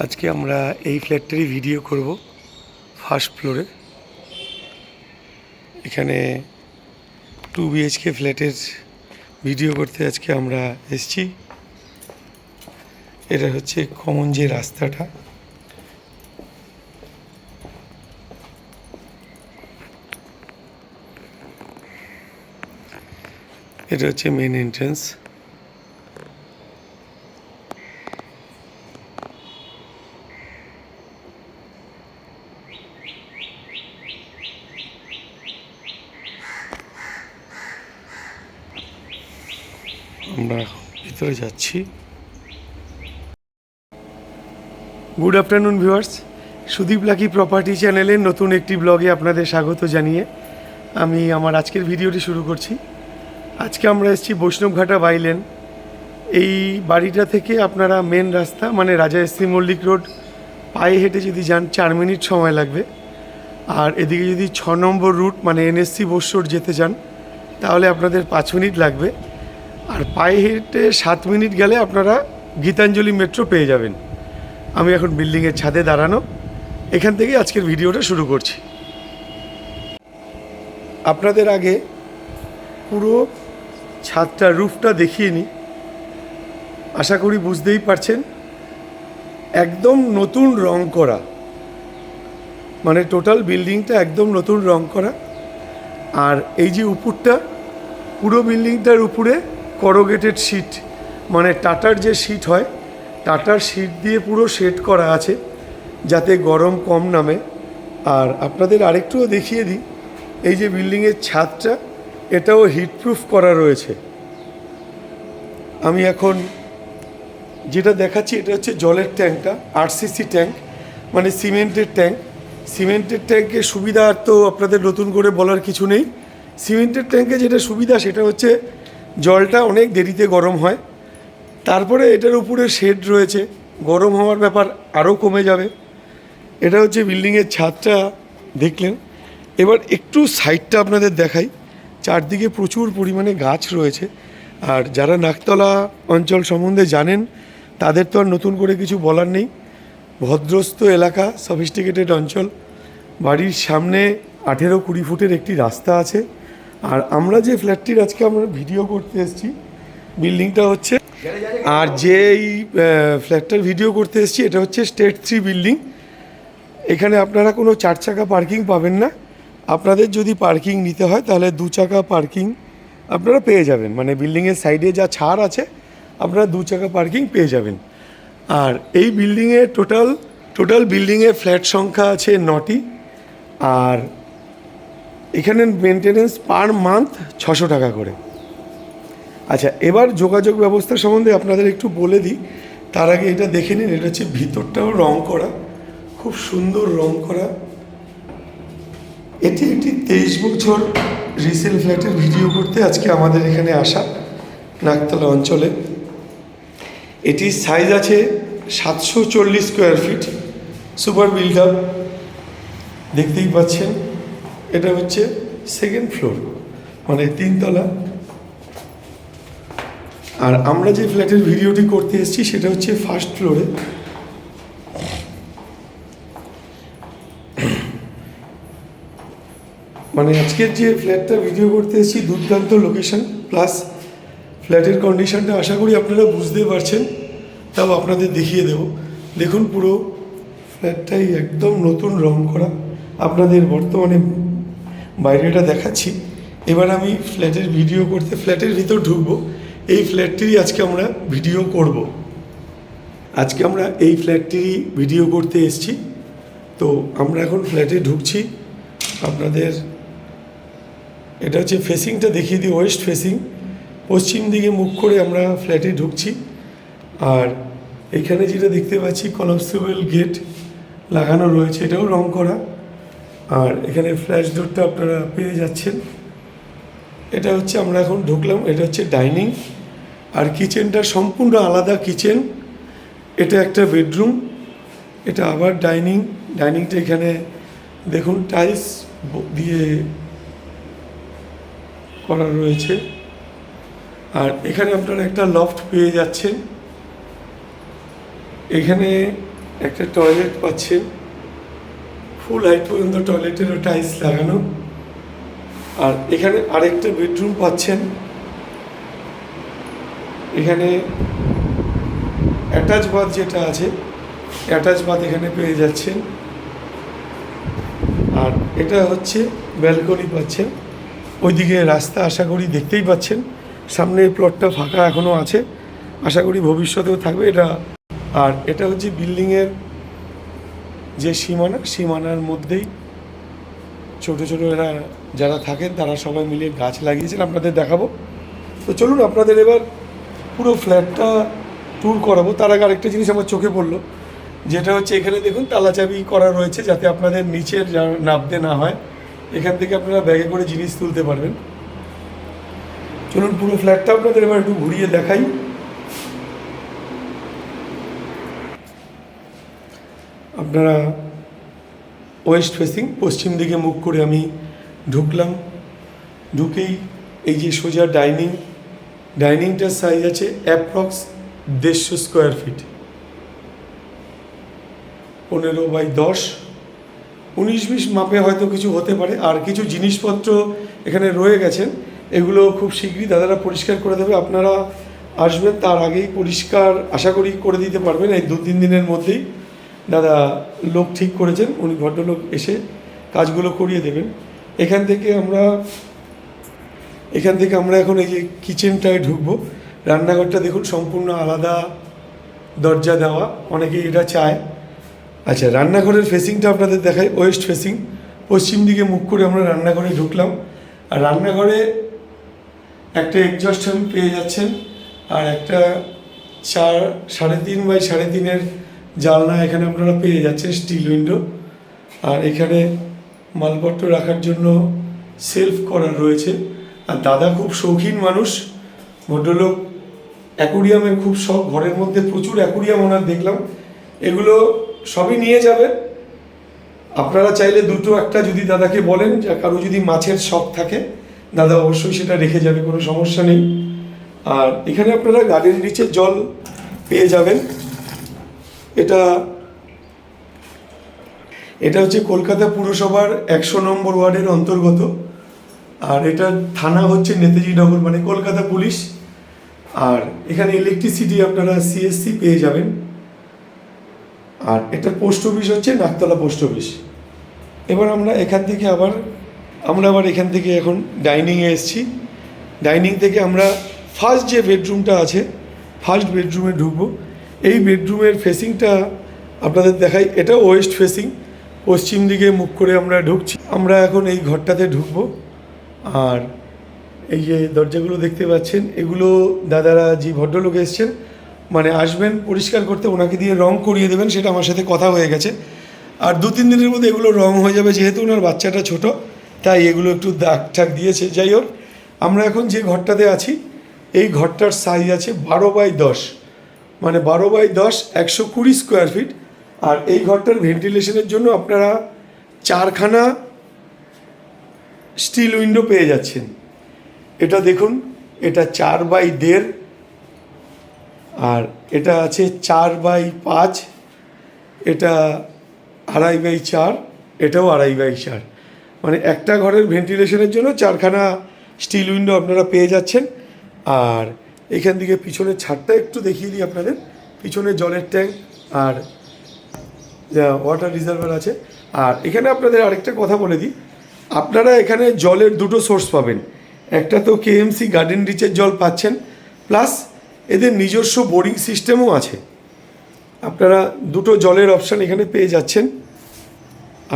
আজকে আমরা এই ফ্ল্যাটটারই ভিডিও করব ফার্স্ট ফ্লোরে। এখানে 2 BHK ফ্ল্যাটের ভিডিও করতে আজকে আমরা এসেছি। এটা হচ্ছে কমন যে রাস্তাটা, এটা হচ্ছে মেন এন্ট্রান্স। আমরা ভিতরে যাচ্ছি। Good afternoon viewers, Sudip lucky property চ্যানেলের নতুন একটি ব্লগে আপনাদের স্বাগত জানিয়ে আমি আমার আজকের ভিডিওটি শুরু করছি। আজকে আমরা এসেছি বৈষ্ণবঘাটা বাইলেন। এই বাড়িটা থেকে আপনারা মেন রাস্তা মানে রাজা এসসি মল্লিক রোড পায়ে হেঁটে যদি যান 4 মিনিট সময় লাগবে। আর এদিকে যদি 6 নম্বর রুট মানে NSC বোস যেতে চান তাহলে আপনাদের 5 মিনিট লাগবে। আর পায়ে হেঁটে 7 মিনিট গেলে আপনারা গীতাঞ্জলি মেট্রো পেয়ে যাবেন। আমি এখন বিল্ডিংয়ের ছাদে দাঁড়ানো, এখান থেকে আজকের ভিডিওটা শুরু করছি। আপনাদের আগে পুরো ছাদটা রুফটা দেখিয়ে নিই। আশা করি বুঝতেই পারছেন, একদম নতুন রং করা, মানে টোটাল বিল্ডিংটা একদম নতুন রং করা। আর এই যে উপরটা, পুরো বিল্ডিংটার উপরে করোগেটেড শিট মানে টাটার যে শিট হয়, টাটার শিট দিয়ে পুরো শেড করা আছে যাতে গরম কম নামে। আর আপনাদের আরেকটুও দেখিয়ে দিই, এই যে বিল্ডিংয়ের ছাদটা এটাও হিটপ্রুফ করা রয়েছে। আমি এখন যেটা দেখাচ্ছি এটা হচ্ছে জলের ট্যাঙ্কটা, RCC ট্যাঙ্ক মানে সিমেন্টের ট্যাঙ্ক। সিমেন্টের ট্যাঙ্কের সুবিধা আর তো আপনাদের নতুন করে বলার কিছু নেই। সিমেন্টের ট্যাঙ্কে যেটা সুবিধা সেটা হচ্ছে জলটা অনেক দেরিতে গরম হয়। তারপরে এটার উপরে শেড রয়েছে, গরম হওয়ার ব্যাপার আরও কমে যাবে। এটা হচ্ছে বিল্ডিংয়ের ছাদটা দেখলেন। এবার একটু সাইডটা আপনাদের দেখাই। চারদিকে প্রচুর পরিমাণে গাছ রয়েছে। আর যারা নাকতলা অঞ্চল সম্বন্ধে জানেন তাদের তো আর নতুন করে কিছু বলার নেই। ভদ্রস্থ এলাকা, সফিস্টিকেটেড অঞ্চল। বাড়ির সামনে 18-20 ফুটের একটি রাস্তা আছে। আর আমরা যে ফ্ল্যাটটির আজকে আমরা ভিডিও করতে এসেছি, বিল্ডিংটা হচ্ছে, আর যেই ফ্ল্যাটটার ভিডিও করতে এসেছি এটা হচ্ছে স্টেট 3 বিল্ডিং। এখানে আপনারা কোনো 4 চাকা পার্কিং পাবেন না। আপনাদের যদি পার্কিং নিতে হয় তাহলে 2 চাকা পার্কিং আপনারা পেয়ে যাবেন, মানে বিল্ডিংয়ের সাইডে যা ছাড় আছে আপনারা 2 চাকা পার্কিং পেয়ে যাবেন। আর এই বিল্ডিংয়ে টোটাল বিল্ডিংয়ে ফ্ল্যাট সংখ্যা আছে 9টি। আর এখানে মেনটেনেন্স পার মান্থ 600 টাকা করে। আচ্ছা, এবার যোগাযোগ ব্যবস্থা সম্বন্ধে আপনাদের একটু বলে দিই। তার আগে এটা দেখে নিন, এটা হচ্ছে ভিতরটাও রং করা, খুব সুন্দর রং করা। এটি একটি 23 বছর রিসেল ফ্ল্যাটের ভিডিও করতে আজকে আমাদের এখানে আসা নাকতলা অঞ্চলে। এটির সাইজ আছে 740 square feet, super build up. দেখতেই পাচ্ছেন এটা হচ্ছে 2nd ফ্লোর মানে 3 তলা। আর আমরা যে ফ্ল্যাটের ভিডিওটি করতে এসেছি সেটা হচ্ছে ফার্স্ট ফ্লোরে। মানে আজকের যে ফ্ল্যাটটা ভিডিও করতে এসেছি দুর্দান্ত লোকেশন প্লাস ফ্ল্যাটের কন্ডিশনটা আশা করি আপনারা বুঝতে পারছেন, তাও আপনাদের দেখিয়ে দেব। দেখুন পুরো ফ্ল্যাটটাই একদম নতুন রং করা। আপনাদের বর্তমানে বাইরেটা দেখাচ্ছি। এবার আমি ফ্ল্যাটের ভিডিও করতে ফ্ল্যাটের ভিতর ঢুকবো। এই ফ্ল্যাটটিরই আজকে আমরা ভিডিও করব। আজকে আমরা এই ফ্ল্যাটটিরই ভিডিও করতে এসেছি। তো আমরা এখন ফ্ল্যাটে ঢুকছি। আপনাদের এটা হচ্ছে ফেসিংটা দেখিয়ে দিই, ওয়েস্ট ফেসিং, পশ্চিম দিকে মুখ করে আমরা ফ্ল্যাটে ঢুকছি। আর এখানে যেটা দেখতে পাচ্ছি কলাপসেবল গেট লাগানো রয়েছে, এটাও রং করা। আর এখানে ফ্ল্যাশ ডোরটা আপনারা পেয়ে যাচ্ছেন। এটা হচ্ছে আমরা এখন ঢুকলাম, এটা হচ্ছে ডাইনিং। আর কিচেনটা সম্পূর্ণ আলাদা কিচেন। এটা একটা বেডরুম, এটা আবার ডাইনিং। ডাইনিংটা এখানে দেখুন টাইলস দিয়ে করা রয়েছে। আর এখানে আপনারা একটা লফট পেয়ে যাচ্ছেন। এখানে একটা টয়লেট পাচ্ছেন, ফুল হাইট পর্যন্ত টয়লেটেরও টাইলস লাগানো। আর এখানে আরেকটা বেডরুম পাচ্ছেন, এখানে অ্যাটাচ বাথ যেটা আছে, অ্যাটাচ বাথ এখানে পেয়ে যাচ্ছেন। আর এটা হচ্ছে ব্যালকনি পাচ্ছেন, ওইদিকে রাস্তা আশা করি দেখতেই পাচ্ছেন। সামনে প্লটটা ফাঁকা এখনও আছে, আশা করি ভবিষ্যতেও থাকবে এটা। আর এটা হচ্ছে বিল্ডিংয়ের যে সীমানার মধ্যেই ছোটো ছোটো এরা যারা থাকেন তারা সবাই মিলে গাছ লাগিয়েছেন, আপনাদের দেখাবো। তো চলুন আপনাদের এবার পুরো ফ্ল্যাটটা ট্যুর করাবো। তার আগে আরেকটা জিনিস আমার চোখে পড়লো, যেটা হচ্ছে এখানে দেখুন তালাচাবি করা রয়েছে, যাতে আপনাদের নিচের নামতে না হয়। এখান থেকে আপনারা ব্যাগে করে জিনিস তুলতে পারবেন। চলুন পুরো ফ্ল্যাটটা আপনাদের এবার একটু ঘুরিয়ে দেখাই। আপনারা ওয়েস্ট ফেসিং, পশ্চিম দিকে মুখ করে আমি ঢুকলাম। ঢুকেই এই যে সোজা ডাইনিংটার সাইজ আছে অ্যাপ্রক্স 150 স্কোয়ার ফিট, 15x10, 19-20 মাপে হয়তো কিছু হতে পারে। আর কিছু জিনিসপত্র এখানে রয়ে গেছেন, এগুলো খুব শীঘ্রই দাদারা পরিষ্কার করে দেবে। আপনারা আসবেন তার আগেই পরিষ্কার আশা করি করে দিতে পারবেন। এই 2-3 দিনের মধ্যেই দাদা লোক ঠিক করেছেন, উনি ভদ্রলোক এসে কাজগুলো করিয়ে দেবেন। এখান থেকে আমরা এখন এই যে কিচেনটায় ঢুকবো। রান্নাঘরটা দেখুন সম্পূর্ণ আলাদা দরজা দেওয়া, অনেকেই এটা চায়। আচ্ছা, রান্নাঘরের ফেসিংটা আপনাদের দেখাই, ওয়েস্ট ফেসিং, পশ্চিম দিকে মুখ করে আমরা রান্নাঘরে ঢুকলাম। আর রান্নাঘরে একটা এক্সস্ট ফ্যান পেয়ে যাচ্ছেন, আর একটা 3.5x3.5 জানলা এখানে আপনারা পেয়ে যাচ্ছেন, স্টিল উইন্ডো। আর এখানে মালপত্র রাখার জন্য সেলফ করা রয়েছে। আর দাদা খুব শৌখিন মানুষ, ভদ্রলোক, অ্যাকুরিয়ামের খুব শখ, ঘরের মধ্যে প্রচুর অ্যাকুরিয়াম ওনার দেখলাম। এগুলো সবই নিয়ে যাবেন আপনারা চাইলে, দুটো একটা যদি দাদাকে বলেন, যে কারো যদি মাছের শখ থাকে দাদা অবশ্যই সেটা রেখে যাবে, কোনো সমস্যা নেই। আর এখানে আপনারা গার্ডেন রিচের জল পেয়ে যাবেন। এটা হচ্ছে কলকাতা পুরসভার 100 নম্বর ওয়ার্ডের অন্তর্গত। আর এটা থানা হচ্ছে নেতাজি নগর, মানে কলকাতা পুলিশ। আর এখানে ইলেকট্রিসিটি আপনারা সিএসসি পেয়ে যাবেন। আর এটা পোস্ট অফিস হচ্ছে নাকতলা পোস্ট অফিস। এবার আমরা এখান থেকে আবার এখান থেকে এখন ডাইনিংয়ে এসেছি। ডাইনিং থেকে আমরা ফার্স্ট যে বেডরুমটা আছে, ফার্স্ট বেডরুমে ঢুকবো। এই বেডরুমের ফেসিংটা আপনাদের দেখাই, এটা ওয়েস্ট ফেসিং, পশ্চিম দিকে মুখ করে আমরা ঢুকছি। আমরা এখন এই ঘরটাতে ঢুকবো। আর এই যে দরজাগুলো দেখতে পাচ্ছেন, এগুলো দাদারা যে ভদ্রলোক এসছেন, মানে আসবেন পরিষ্কার করতে, ওনাকে দিয়ে রং করিয়ে দেবেন, সেটা আমার সাথে কথা হয়ে গেছে। আর 2-3 দিনের মধ্যে এগুলো রং হয়ে যাবে, যেহেতু ওনার বাচ্চাটা ছোট, তাই এগুলো একটু দাগ ঠাক দিয়েছে। যাই হোক, আমরা এখন যে ঘরটাতে আছি, এই ঘরটার সাইজ আছে 12x10, মানে 12x10, 120 স্কোয়ার ফিট। আর এই ঘরটার ভেন্টিলেশনের জন্য আপনারা 4খানা স্টিল উইন্ডো পেয়ে যাচ্ছেন। এটা দেখুন, এটা 4x1.5, আর এটা আছে 4x5, এটা 2.5x4, এটাও 2.5x4। মানে একটা ঘরের ভেন্টিলেশনের জন্য 4খানা স্টিল উইন্ডো আপনারা পেয়ে যাচ্ছেন। আর এখান থেকে পিছনের ছাদটা একটু দেখিয়ে দিই আপনাদের। পিছনে জলের ট্যাঙ্ক আর ওয়াটার রিজার্ভার আছে। আর এখানে আপনাদের আরেকটা কথা বলে দিই, আপনারা এখানে জলের দুটো সোর্স পাবেন। একটা তো কেএমসি গার্ডেন রিচের জল পাচ্ছেন, প্লাস এদের নিজস্ব বোরিং সিস্টেমও আছে। আপনারা দুটো জলের অপশান এখানে পেয়ে যাচ্ছেন।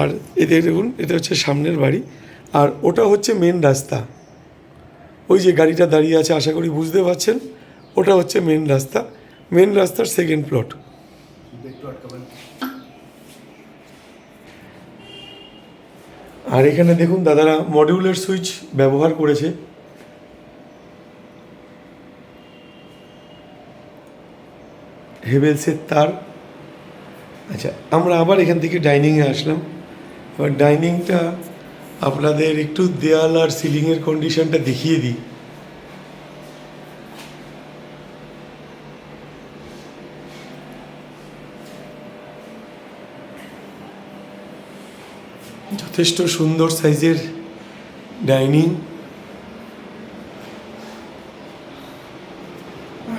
আর এদের দেখুন, এটা হচ্ছে সামনের বাড়ি, আর ওটা হচ্ছে মেন রাস্তা। ওই যে গাড়িটা দাঁড়িয়ে আছে, আশা করি বুঝতে পারছেন, ওটা হচ্ছে মেন রাস্তা, মেন রাস্তার সেকেন্ড প্লট। আর এখানে দেখুন দাদারা মডিউলার সুইচ ব্যবহার করেছে। হেভেলসের তার। আচ্ছা, আমরা আবার এখান থেকে ডাইনিংয়ে আসলাম। এবার ডাইনিংটা আপনাদের একটু দেয়াল আর সিলিংয়ের কন্ডিশনটা দেখিয়ে দিই। যথেষ্ট সুন্দর সাইজের ডাইনিং।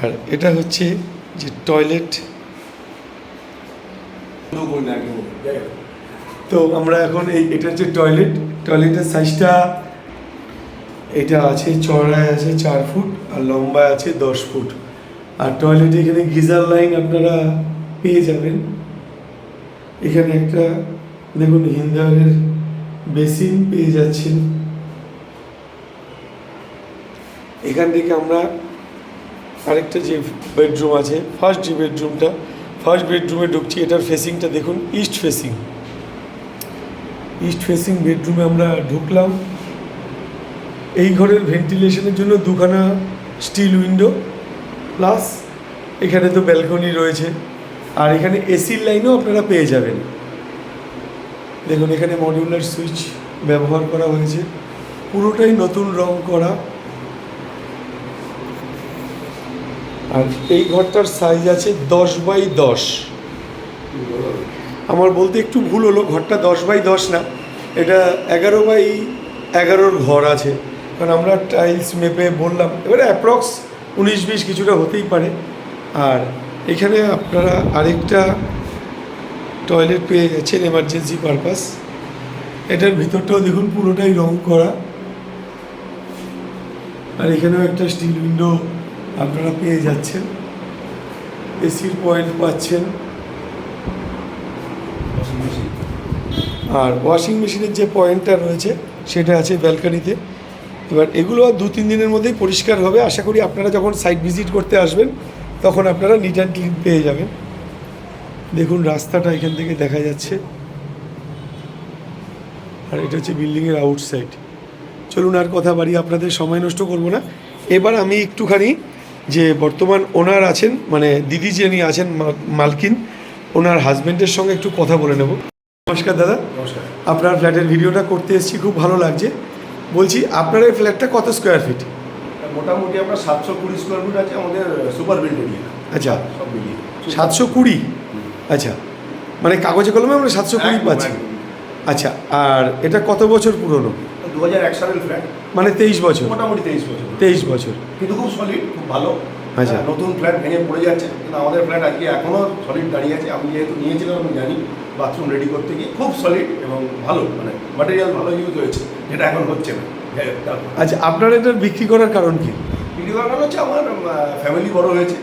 আর এটা হচ্ছে যে টয়লেট। তো আমরা এখন এটা হচ্ছে টয়লেটের সাইজটা এটা আছে, চওড়ায় আছে 4 ফুট আর লম্বায় আছে 10 ফুট। আর টয়লেটে এখানে গিজার লাইন আপনারা পেয়ে যাবেন। এখানে একটা দেখুন হিন্দারের বেসিন পেয়ে যাচ্ছেন। এখান থেকে আমরা আরেকটা যে বেডরুম আছে, ফার্স্ট বেডরুমে ঢুকছি। এটার ফেসিংটা দেখুন, ইস্ট ফেসিং বেডরুমে আমরা ঢুকলাম। এই ঘরের ভেন্টিলেশনের জন্য 2খানা স্টিল উইন্ডো, প্লাস এখানে তো ব্যালকনি রয়েছে। আর এখানে এসির লাইনও আপনারা পেয়ে যাবেন। দেখুন এখানে মডিউলার সুইচ ব্যবহার করা হয়েছে, পুরোটাই নতুন রং করা। আর এই ঘরটার সাইজ আছে 10x10। আমার বলতে একটু ভুল হলো, ঘরটা 10x10 না, এটা 11x11 ঘর আছে। কারণ আমরা টাইলস মেপে বললাম, এবারে অ্যাপ্রক্স 19-20 কিছুটা হতেই পারে। আর এখানে আপনারা আরেকটা টয়লেট পেয়ে যাচ্ছেন এমার্জেন্সি পারপাস। এটার ভিতরটাও দেখুন পুরোটাই রং করা। আর এখানেও একটা স্টিল উইন্ডো আপনারা পেয়ে যাচ্ছেন। এসির পয়েন্ট পাচ্ছেন। আর ওয়াশিং মেশিনের যে পয়েন্টটা রয়েছে সেটা আছে ব্যালকনিতে। এবার এগুলো 2-3 দিনের মধ্যেই পরিষ্কার হবে। আশা করি আপনারা যখন সাইট ভিজিট করতে আসবেন তখন আপনারা নিট অ্যান্ড ক্লিন পেয়ে যাবেন। দেখুন রাস্তাটা এখান থেকে দেখা যাচ্ছে। আর এটা হচ্ছে বিল্ডিংয়ের আউটসাইড। চলুন আর কথা বাড়িয়ে আপনাদের সময় নষ্ট করব না। এবার আমি একটুখানি যে বর্তমান ওনার আছেন, মানে দিদি যিনি আছেন মালকিন, ওনার হাজব্যান্ডের সঙ্গে একটু কথা বলে নেব। নমস্কার দাদা। নমস্কার। আপনার ফ্ল্যাটের ভিডিওটা করতে এসেছি, খুব ভালো লাগছে। বলছি আপনার এই ফ্ল্যাটটা কত স্কোয়ার ফিট? মোটামুটি আপনার 720 স্কোয়ার ফুট আছে আমাদের সুপার বিল্ড এরিয়া। আচ্ছা, সব মিলিয়ে 720। আচ্ছা, মানে কাগজে কলমে আমরা 720 পাচ্ছি। আচ্ছা, আর এটা কত বছর পুরনো? 2001 সালের ফ্ল্যাট, মানে 23 বছর। মোটামুটি 23 বছর। 23 বছর, কিন্তু খুব সলিড, খুব ভালো। আচ্ছা। নতুন ফ্ল্যাট ভেঙে পড়ে যাচ্ছে, কিন্তু আমাদের ফ্ল্যাট আজকে এখনও সলিড দাঁড়িয়ে আছে। আমি যেহেতু নিয়েছিলাম আমি জানি, বাথরুম রেডি করতে গিয়ে খুব সলিড এবং ভালো, মানে ম্যাটেরিয়াল ভালো ইউজ হয়েছে, যেটা এখন হচ্ছে না। আচ্ছা, আপনার এটা বিক্রি করার কারণ কি? বিক্রি করার কারণ হচ্ছে আমার ফ্যামিলি বড় হয়েছে,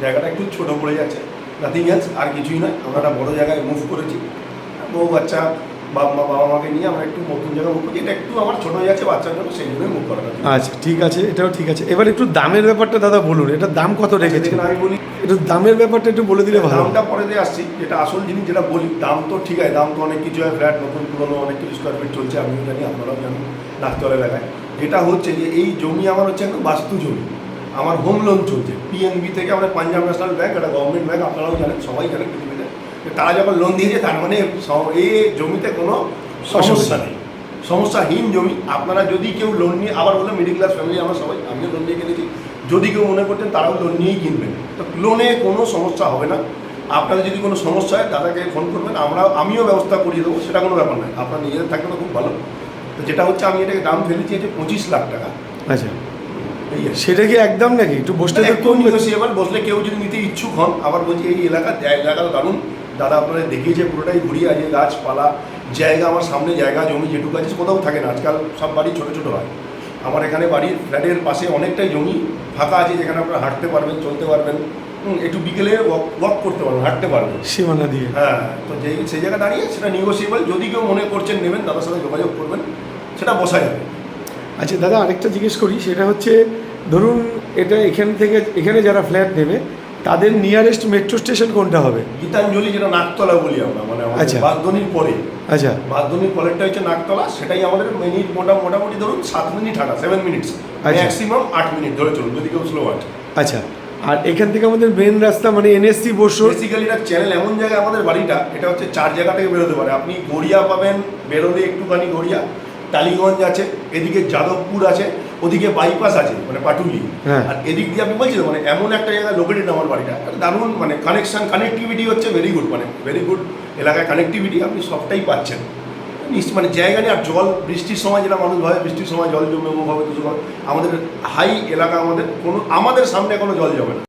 জায়গাটা একটু ছোটো পড়ে যাচ্ছে, নাথিং এলস, আর কিছুই নয়। আমরা একটা বড়ো জায়গায় মুভ করেছি, বউ বাচ্চা বাবা মাকে নিয়ে আমরা একটু নতুন জায়গায় মুভ করছি। এটা একটু আমার ছোটো হয়ে যাচ্ছে বাচ্চার জন্য, সেই জন্যই মুভ করা। আচ্ছা, ঠিক আছে, এটাও ঠিক আছে। এবার একটু দামের ব্যাপারটা দাদা বলুন, এটার দাম কত রেখেছেন? আমি বলি একটু দামের ব্যাপারটা একটু বলে দিলে ভালো। দামটা পরে দিয়ে আসছি, যেটা আসল জিনিস যেটা বলি, দাম তো ঠিক আছে, দাম তো অনেক কিছু হয়, ফ্ল্যাট নতুন পুরনো অনেক কিছু স্কোয়ার ফিট চলছে, আমিও জানি, আপনারাও জানেন নাকতলা এলাকায়। যেটা হচ্ছে যে এই জমি আমার হচ্ছে একদম বাস্তু জমি, আমার হোম লোন চলছে পিএনবি থেকে, আমাদের পাঞ্জাব ন্যাশনাল ব্যাংক, এটা গভর্নমেন্ট ব্যাংক, আপনারাও জানেন, সবাই জানেন পৃথিবীতে। তারা যখন লোন দিয়েছে তার মানে এই জমিতে কোনো সমস্যা নেই, সমস্যাহীন জমি। আপনারা যদি কেউ লোন নিয়ে, আবার বলে মিডিল ক্লাস ফ্যামিলি আমরা সবাই, আমিও লোন নিয়ে কিনেছি, যদি কেউ মনে করতেন তারাও লোন নিয়েই কিনবেন, তো লোনে কোনো সমস্যা হবে না। আপনাদের যদি কোনো সমস্যা হয় দাদাকে ফোন করবেন, আমিও ব্যবস্থা করিয়ে দেবো, সেটা কোনো ব্যাপার নয়। আপনার নিজেদের থাকলে তো খুব ভালো। তো যেটা হচ্ছে আমি এটাকে দাম ফেলেছি যে 25 লাখ টাকা। আচ্ছা, সেটা কি একদম নাকি একটু বসলে একটু নেগোসিয়েবল, বসলে কেউ যদি নিতে ইচ্ছুক হন। আবার বলছি এই এলাকা দারুণ, দাদা আপনাদের দেখিয়েছে, পুরোটাই ঘুরিয়ে আছে, গাছপালা, জায়গা, আমার সামনে জায়গা জমি যেটুকু আছে কোথাও থাকে না, আজকাল সব বাড়ি ছোটো ছোটো হয়। আমার এখানে বাড়ির ফ্ল্যাটের পাশে অনেকটাই জমি ফাঁকা আছে, যেখানে আপনারা হাঁটতে পারবেন, চলতে পারবেন, একটু বিকেলে ওয়াক করতে পারবেন, হাঁটতে পারবেন সীমানা দিয়ে। হ্যাঁ, তো সেই জায়গা দাঁড়িয়ে সেটা নেগোসিয়েবল, যদি কেউ মনে করছেন নেবেন দাদার সাথে যোগাযোগ করবেন, সেটা বসা যাবে। আচ্ছা দাদা, আরেকটা জিজ্ঞেস করি, সেটা হচ্ছে ধরুন এটা এখানে যারা ফ্ল্যাট নেবে তাদের নিয়ারেস্ট মেট্রো স্টেশন কোনটা হবে? গীতাঞ্জলি, যেটা নাকতলা বলি আমরা, মানে আচ্ছা, বাগদনির পরে। আচ্ছা, বাগদনির পরেরটা হচ্ছে নাকতলা, সেটাই আমাদের মিনিট মোটামুটি ধরুন 7 মিনিট হাঁটা, 7 মিনিটস, ম্যাক্সিমাম 8 মিনিট ধরে চলুন যদি কেউ স্লো হাঁটে। আচ্ছা, আর এখান থেকে আমাদের মেন রাস্তা মানে এনএসসি বসো, বেসিক্যালি এটা চ্যানেল এমন জায়গায় আমাদের বাড়িটা, এটা হচ্ছে 4 জায়গা থেকে বেরোতে পারে। আপনি গড়িয়া পাবেন, বেরোলে একটুখানি গড়িয়া, টালিগঞ্জ আছে, এদিকে যাদবপুর আছে, ওদিকে বাইপাস আছে মানে পাটুলি, আর এদিক দিয়ে আপনি বলছেন মানে এমন একটা জায়গায় লোকেটেড আমার বাড়িটা, দারুণ, মানে কানেকটিভিটি হচ্ছে ভেরি গুড, মানে ভেরি গুড এলাকায় কানেকটিভিটি, আপনি সবটাই পাচ্ছেন। মানে জায়গা নেই। আর জল বৃষ্টির সময় যেটা মানুষ ভাবে বৃষ্টির সময় জল জমে হবে কিছু হবে, আমাদের হাই এলাকা, আমাদের সামনে কোনো জল জমে না।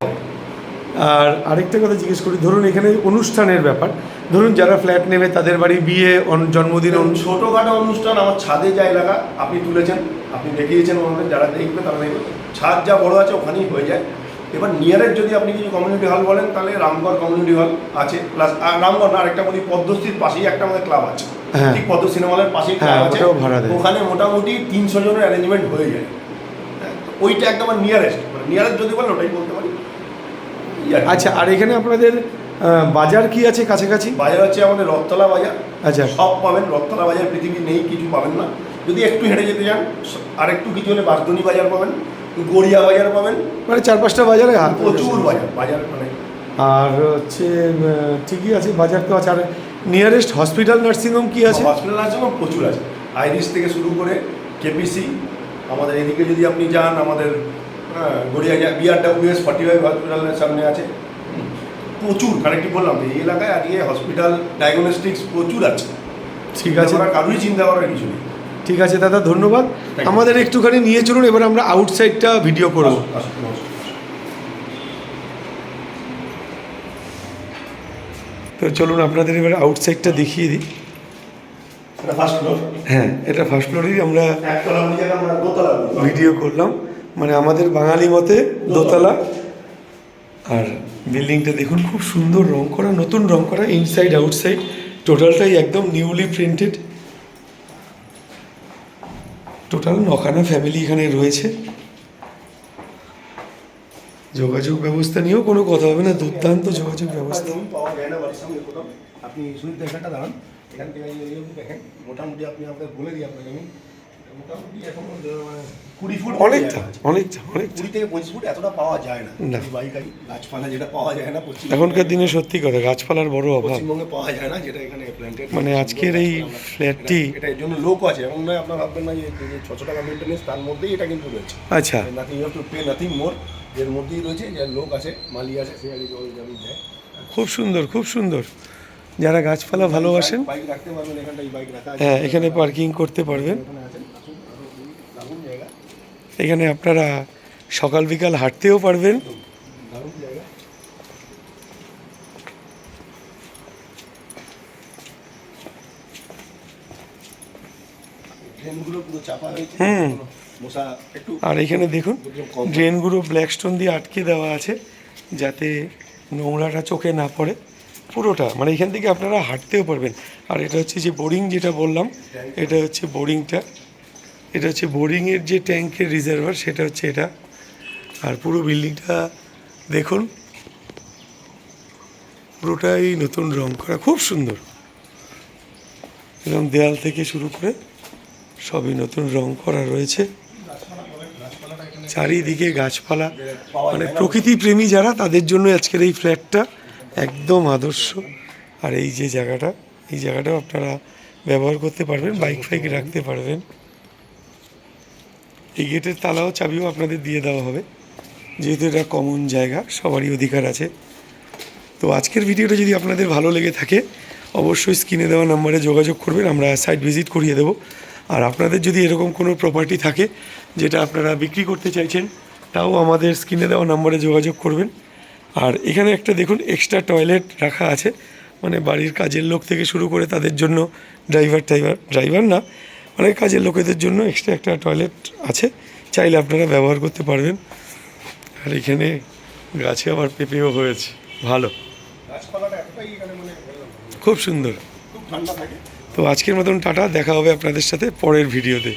আর আরেকটা কথা জিজ্ঞেস করি, ধরুন এখানে অনুষ্ঠানের ব্যাপার, ধরুন যারা ফ্ল্যাট নেবে তাদের বাড়ি বিয়ে, জন্মদিন, ছোটোখাটো অনুষ্ঠান আমার ছাদে যা এলাকা আপনি তুলেছেন, আপনি দেখিয়েছেন, আমাদের যারা দেখবে তারা দেখবে ছাদ যা বড় আছে ওখানেই হয়ে যায়। এবার নিয়ারের যদি আপনি কিছু কমিউনিটি হল বলেন তাহলে রামগড় কমিউনিটি হল আছে, প্লাস রামগড় না, আরেকটা বলি পদ্মশ্রীর পাশেই একটা আমাদের ক্লাব আছে, ঠিক পদ্ম সিনেমা হলের পাশেই ক্লাব আছে, ওখানে মোটামুটি 300 জনের অ্যারেঞ্জমেন্ট হয়ে যায়। ওইটা একদম নিয়ারেস্ট, নিয়ারেস্ট যদি বলেন ওটাই বলতে পারি। আচ্ছা, আর এখানে আপনাদের বাজার কি আছে কাছাকাছি? বাজার হচ্ছে আমাদের রথতলা বাজার। আচ্ছা, সব পাবেন, রথতলা বাজার পৃথিবী নেই কিছু পাবেন না। যদি একটু হেঁটে যেতে চান আর একটু কিছু হলে বাসদনি বাজার পাবেন, গড়িয়া বাজার পাবেন, মানে 4-5টা বাজারে প্রচুর বাজার মানে। আর হচ্ছে ঠিকই আছে, বাজার তো আছে। আর নিয়ারেস্ট হসপিটাল নার্সিংহোম কি আছে? হসপিটাল নার্সিংহোম প্রচুর আছে, আইরিস থেকে শুরু করে কেপিসি। আমাদের এদিকে যদি আপনি যান, আমাদের গড়িয়া BRWS 45 হসপিটালের সামনে আছে, প্রচুর কানেক্টিভ বললাম এই এলাকায় আজকে হসপিটাল ডায়াগনস্টিক্স প্রচুর আছে। ঠিক আছে, কারোরই চিন্তা করার কিছু নেই। ঠিক আছে দাদা, ধন্যবাদ। আমাদের একটুখানি নিয়ে চলুন, এবার আমরা আউটসাইডটা ভিডিও করব। তো চলুন আপনাদের এবার আউটসাইডটা দেখিয়ে দিই। হ্যাঁ, এটা ফার্স্ট ফ্লোরেই আমরা ভিডিও করলাম, মানে আমাদের বাঙালি মতে দোতলা। আর বিল্ডিংটা দেখুন, খুব সুন্দর রং করা, নতুন রং করা, ইনসাইড আউটসাইড টোটালটাই একদম নিউলি প্রিন্টেড। টোটাল 9খানা ফ্যামিলি এখানে রয়েছে। যোগাযোগ ব্যবস্থা নিয়েও কোনো কথা হবে না, দুর্দান্ত যোগাযোগ ব্যবস্থা। পাওয়া যায় না বাড়ির সামনে কোথাও। আপনি শুনতে এখানটা দাঁড়ান, এখান থেকে দেখেন মোটামুটি আপনি আপনাকে বলে দিই আপনাকে আমি, মোটামুটি এখন 20 ফুট, অনেকটা 20 থেকে 25 ফুট এতটা পাওয়া যায় না। গাছপালা যেটা পাওয়া যায় না এখনকার দিনে, সত্যি কথা, গাছপালার বড় অভাব পশ্চিমবঙ্গে পাওয়া যায় না, যেটা এখানে প্ল্যান্টেড। মানে আজকের এই ফ্ল্যাটটি, এটা এর জন্য লোক আছে, এমন নয় আপনার ভাববেন না যে 600 টাকা মেনটেনেন্স, তার মধ্যেই এটা কিন্তু রয়েছে। আচ্ছা, nothing you have to pay nothing more, এর মধ্যেই রয়েছে যে লোক আছে, মালি আছে, সে আগে জল জমি দেয়। খুব সুন্দর, খুব সুন্দর। যারা গাছপালা ভালোবাসেন, বাইক রাখতে পারবেন, এখানটাই বাইক রাখা আছে। হ্যাঁ, এখানে পার্কিং করতে পারবেন। দারুণ জায়গা, এখানে আপনারা সকাল বিকাল হাঁটতেও পারবেন। দারুণ জায়গা। ড্রেনগুলো পুরো চাপা হয়েছে, মশা একটু। আর এখানে দেখুন, ড্রেনগুলো ব্ল্যাক স্টোন দিয়ে আটকে দেওয়া আছে, যাতে নোংরাটা চোখে না পড়ে পুরোটা। মানে এখান থেকে আপনারা হাঁটতেও পারবেন। আর এটা হচ্ছে যে বোরিং, যেটা বললাম, এটা হচ্ছে বোরিংটা, এটা হচ্ছে বোরিংয়ের যে ট্যাঙ্কের রিজার্ভার, সেটা হচ্ছে এটা। আর পুরো বিল্ডিংটা দেখুন, পুরোটাই নতুন রং করা, খুব সুন্দর। একদম দেয়াল থেকে শুরু করে সবই নতুন রং করা রয়েছে। চারিদিকে গাছপালা, মানে প্রকৃতি প্রেমী যারা, তাদের জন্য আজকের এই ফ্ল্যাটটা একদম আদর্শ। আর এই যে জায়গাটা, এই জায়গাটাও আপনারা ব্যবহার করতে পারবেন, বাইক ফাইক রাখতে পারবেন। এই গেটের তালাও চাবিও আপনাদের দিয়ে দেওয়া হবে, যেহেতু এটা কমন জায়গা, সবারই অধিকার আছে। তো আজকের ভিডিওটা যদি আপনাদের ভালো লেগে থাকে, অবশ্যই স্ক্রিনে দেওয়া নাম্বারে যোগাযোগ করবেন, আমরা সাইট ভিজিট করিয়ে দেবো। আর আপনাদের যদি এরকম কোনো প্রপার্টি থাকে যেটা আপনারা বিক্রি করতে চাইছেন, তাও আমাদের স্ক্রিনে দেওয়া নাম্বারে যোগাযোগ করবেন। আর এখানে একটা দেখুন এক্সট্রা টয়লেট রাখা আছে, মানে বাড়ির কাজের লোক থেকে শুরু করে তাদের জন্য, ড্রাইভার না, অনেক কাজের লোকেদের জন্য এক্সট্রা একটা টয়লেট আছে, চাইলে আপনারা ব্যবহার করতে পারবেন। আর এখানে গাছে আবার পেঁপেও হয়েছে, ভালো, খুব সুন্দর। তো আজকের মতন টাটা, দেখা হবে আপনাদের সাথে পরের ভিডিওতে।